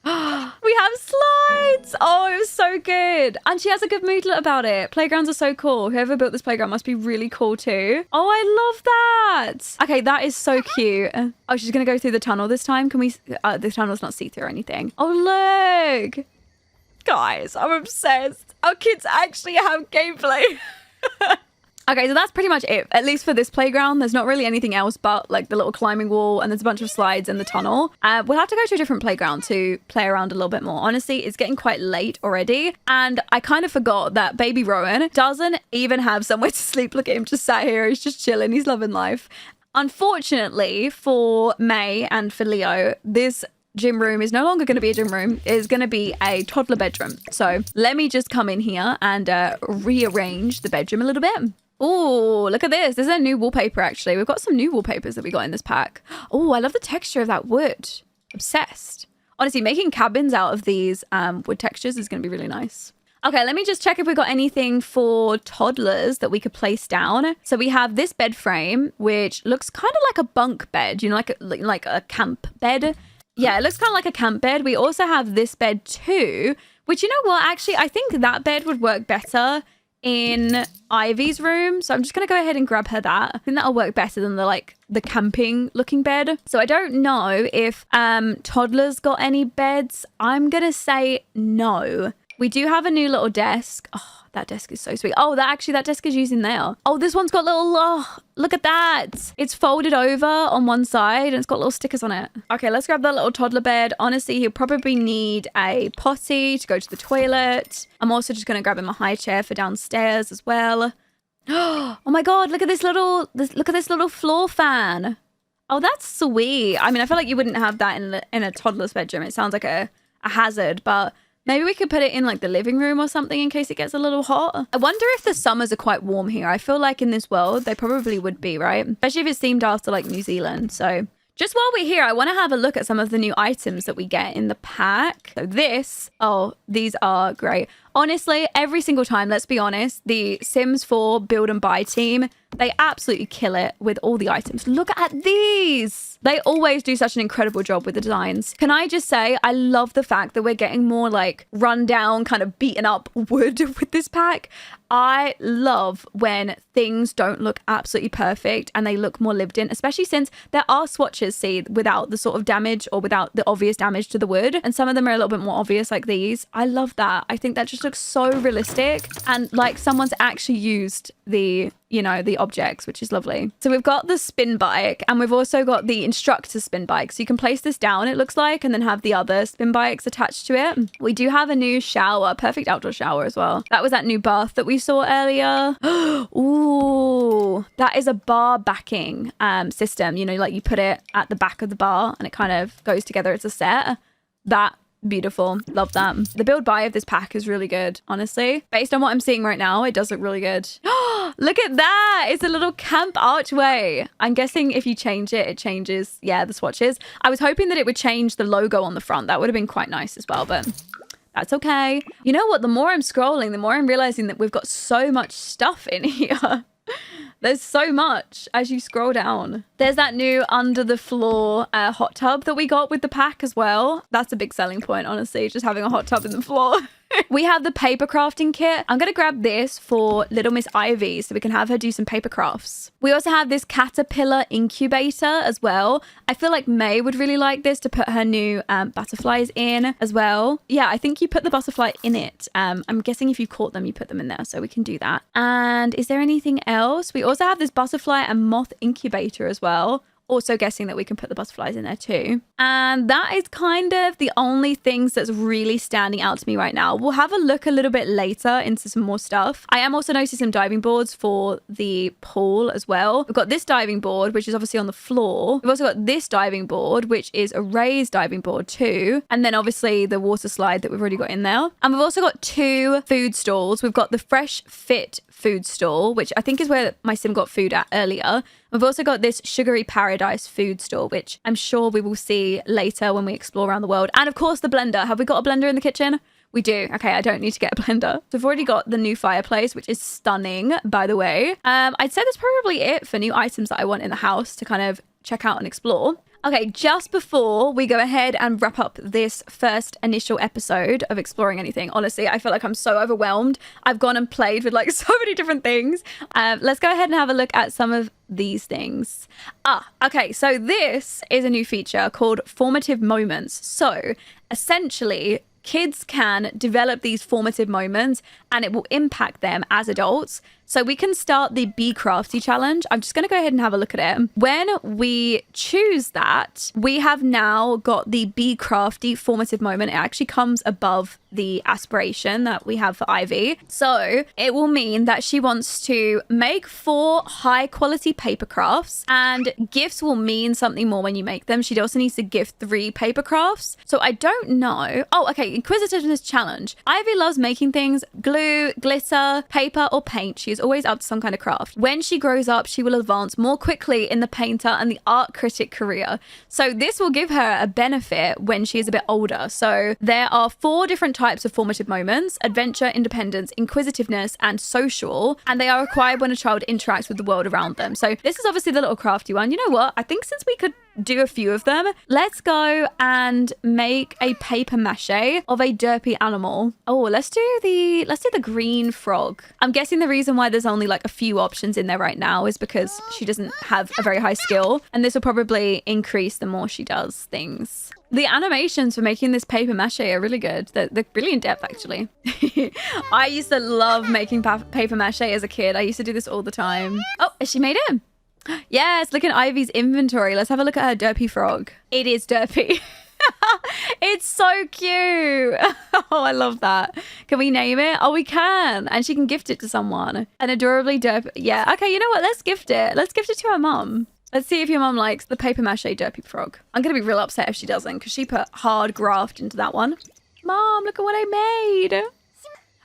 We have slides. Oh, it was so good. And she has a good mood about it. Playgrounds are so cool. Whoever built this playground must be really cool too. Oh, I love that. Okay, that is so cute. Oh, she's going to go through the tunnel this time. Can we... the tunnel's not see-through or anything. Oh, look. Guys, I'm obsessed. Our kids actually have gameplay. Okay, so that's pretty much it, at least for this playground. There's not really anything else but like the little climbing wall and there's a bunch of slides in the tunnel. We'll have to go to a different playground to play around a little bit more. Honestly, it's getting quite late already. And I kind of forgot that baby Rowan doesn't even have somewhere to sleep. Look at him just sat here. He's just chilling. He's loving life. Unfortunately for May and for Leo, this gym room is no longer going to be a gym room. It's going to be a toddler bedroom. So let me just come in here and rearrange the bedroom a little bit. Oh, look at this. This is a new wallpaper, actually. We've got some new wallpapers that we got in this pack. Oh, I love the texture of that wood. Obsessed. Honestly, making cabins out of these wood textures is going to be really nice. Okay, let me just check if we got anything for toddlers that we could place down. So we have this bed frame, which looks kind of like a bunk bed, you know, like a camp bed. Yeah, it looks kind of like a camp bed. We also have this bed too, which, you know what? Actually, I think that bed would work better in Ivy's room. So I'm just going to go ahead and grab her that. I think that'll work better than the camping looking bed. So I don't know if toddlers got any beds. I'm going to say no. We do have a new little desk. Oh, that desk is so sweet. Oh, that desk is used in there. Oh, this one's got little, look at that. It's folded over on one side and it's got little stickers on it. Okay, let's grab that little toddler bed. Honestly, he'll probably need a potty to go to the toilet. I'm also just going to grab him a high chair for downstairs as well. Oh my God, look at this little floor fan. Oh, that's sweet. I mean, I feel like you wouldn't have that in a toddler's bedroom. It sounds like a hazard, but maybe we could put it in like the living room or something in case it gets a little hot. I wonder if the summers are quite warm here. I feel like in this world, they probably would be, right? Especially if it's themed after like New Zealand. So just while we're here, I want to have a look at some of the new items that we get in the pack. So these are great. Honestly, every single time, let's be honest, the Sims 4 build and buy team, they absolutely kill it with all the items. Look at these. They always do such an incredible job with the designs. Can I just say, I love the fact that we're getting more like run down, kind of beaten up wood with this pack. I love when things don't look absolutely perfect and they look more lived in, especially since there are swatches, see, without the sort of damage or without the obvious damage to the wood. And some of them are a little bit more obvious like these. I love that. I think that just looks so realistic and like someone's actually used the, you know, the objects, which is lovely. So we've got the spin bike and we've also got the instructor spin bike. So you can place this down, it looks like, and then have the other spin bikes attached to it. We do have a new shower, perfect outdoor shower as well. That was that new bath that we saw earlier. Ooh, that is a bar backing system. You know, like you put it at the back of the bar and it kind of goes together as a set. That beautiful. Love that. The build buy of this pack is really good, honestly. Based on what I'm seeing right now, it does look really good. Look at that. It's a little camp archway. I'm guessing if you change it, it changes, yeah, the swatches. I was hoping that it would change the logo on the front. That would have been quite nice as well, but that's okay. You know what? The more I'm scrolling, the more I'm realizing that we've got so much stuff in here. There's so much as you scroll down. There's that new under the floor hot tub that we got with the pack as well. That's a big selling point, honestly, just having a hot tub in the floor. We have the paper crafting kit. I'm going to grab this for little Miss Ivy so we can have her do some paper crafts. We also have this caterpillar incubator as well. I feel like May would really like this to put her new butterflies in as well. Yeah, I think you put the butterfly in it. I'm guessing if you caught them, you put them in there, so we can do that. And is there anything else? We also have this butterfly and moth incubator as well. Also guessing that we can put the butterflies in there too. And that is kind of the only things that's really standing out to me right now. We'll have a look a little bit later into some more stuff. I am also noticing some diving boards for the pool as well. We've got this diving board, which is obviously on the floor. We've also got this diving board, which is a raised diving board too. And then obviously the water slide that we've already got in there. And we've also got two food stalls. We've got the Fresh Fit food stall, which I think is where my sim got food at earlier. We've also got this Sugary Paradise food store, which I'm sure we will see later when we explore around the world. And of course the blender. Have we got a blender in the kitchen? We do. Okay, I don't need to get a blender. So I've already got the new fireplace, which is stunning, by the way. I'd say that's probably it for new items that I want in the house to kind of check out and explore. Okay, just before we go ahead and wrap up this first initial episode of Exploring Anything, honestly, I feel like I'm so overwhelmed. I've gone and played with like so many different things. Let's go ahead and have a look at some of these things. Okay, so this is a new feature called Formative Moments. So essentially, kids can develop these formative moments and it will impact them as adults. So we can start the Be Crafty challenge. I'm just going to go ahead and have a look at it. When we choose that, we have now got the Be Crafty formative moment. It actually comes above the aspiration that we have for Ivy. So it will mean that she wants to make 4 high quality paper crafts, and gifts will mean something more when you make them. She also needs to gift 3 paper crafts. So I don't know. Oh, okay. Inquisitiveness challenge. Ivy loves making things: glue, glitter, paper, or paint. She is always up to some kind of craft. When she grows up, she will advance more quickly in the painter and the art critic career. So this will give her a benefit when she is a bit older. So there are 4 different types of formative moments: adventure, independence, inquisitiveness, and social. And they are required when a child interacts with the world around them. So this is obviously the little crafty one. You know what? I think since we could do a few of them, let's go and make a paper mache of a derpy animal. Oh, let's do the green frog. I'm guessing the reason why there's only like a few options in there right now is because she doesn't have a very high skill, and this will probably increase the more she does things. The animations for making this paper mache are really good. They're really in depth, actually. I used to love making paper mache as a kid. I used to do this all the time. Oh, has she made it? Yes, look at Ivy's inventory. Let's have a look at her derpy frog. It is derpy. It's so cute. Oh, I love that. Can we name it? Oh, we can. And she can gift it to someone. An adorably derpy. Yeah. Okay, you know what? Let's gift it. Let's gift it to her mum. Let's see if your mum likes the paper mache derpy frog. I'm going to be real upset if she doesn't, because she put hard graft into that one. Mom, look at what I made.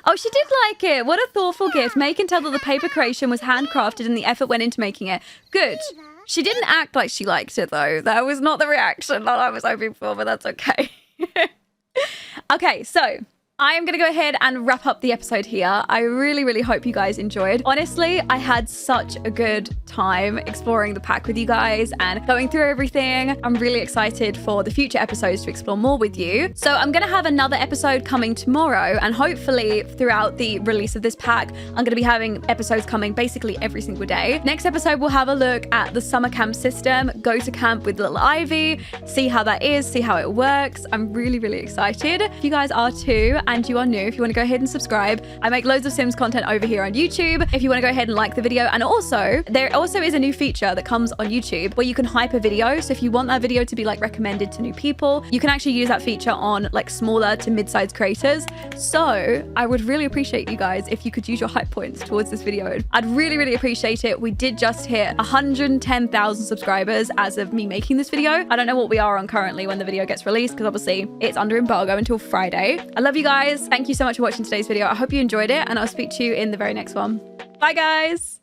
Oh, she did like it. What a thoughtful gift. May can tell that the paper creation was handcrafted and the effort went into making it. Good. She didn't act like she liked it, though. That was not the reaction that I was hoping for, but that's okay. Okay, so I am going to go ahead and wrap up the episode here. I really hope you guys enjoyed. Honestly, I had such a good time exploring the pack with you guys and going through everything. I'm really excited for the future episodes to explore more with you. So I'm going to have another episode coming tomorrow, and hopefully throughout the release of this pack, I'm going to be having episodes coming basically every single day. Next episode, we'll have a look at the summer camp system, go to camp with little Ivy, see how that is, see how it works. I'm really excited. If you guys are too, and you are new, if you want to go ahead and subscribe, I make loads of Sims content over here on YouTube. If you want to go ahead and like the video, and also there also is a new feature that comes on YouTube where you can hype a video. So if you want that video to be like recommended to new people, you can actually use that feature on like smaller to mid-sized creators. So I would really appreciate you guys if you could use your hype points towards this video. I'd really appreciate it. We did just hit 110,000 subscribers as of me making this video. I don't know what we are on currently when the video gets released, because obviously it's under embargo until Friday. I love you guys. Thank you so much for watching today's video. I hope you enjoyed it, and I'll speak to you in the very next one. Bye guys.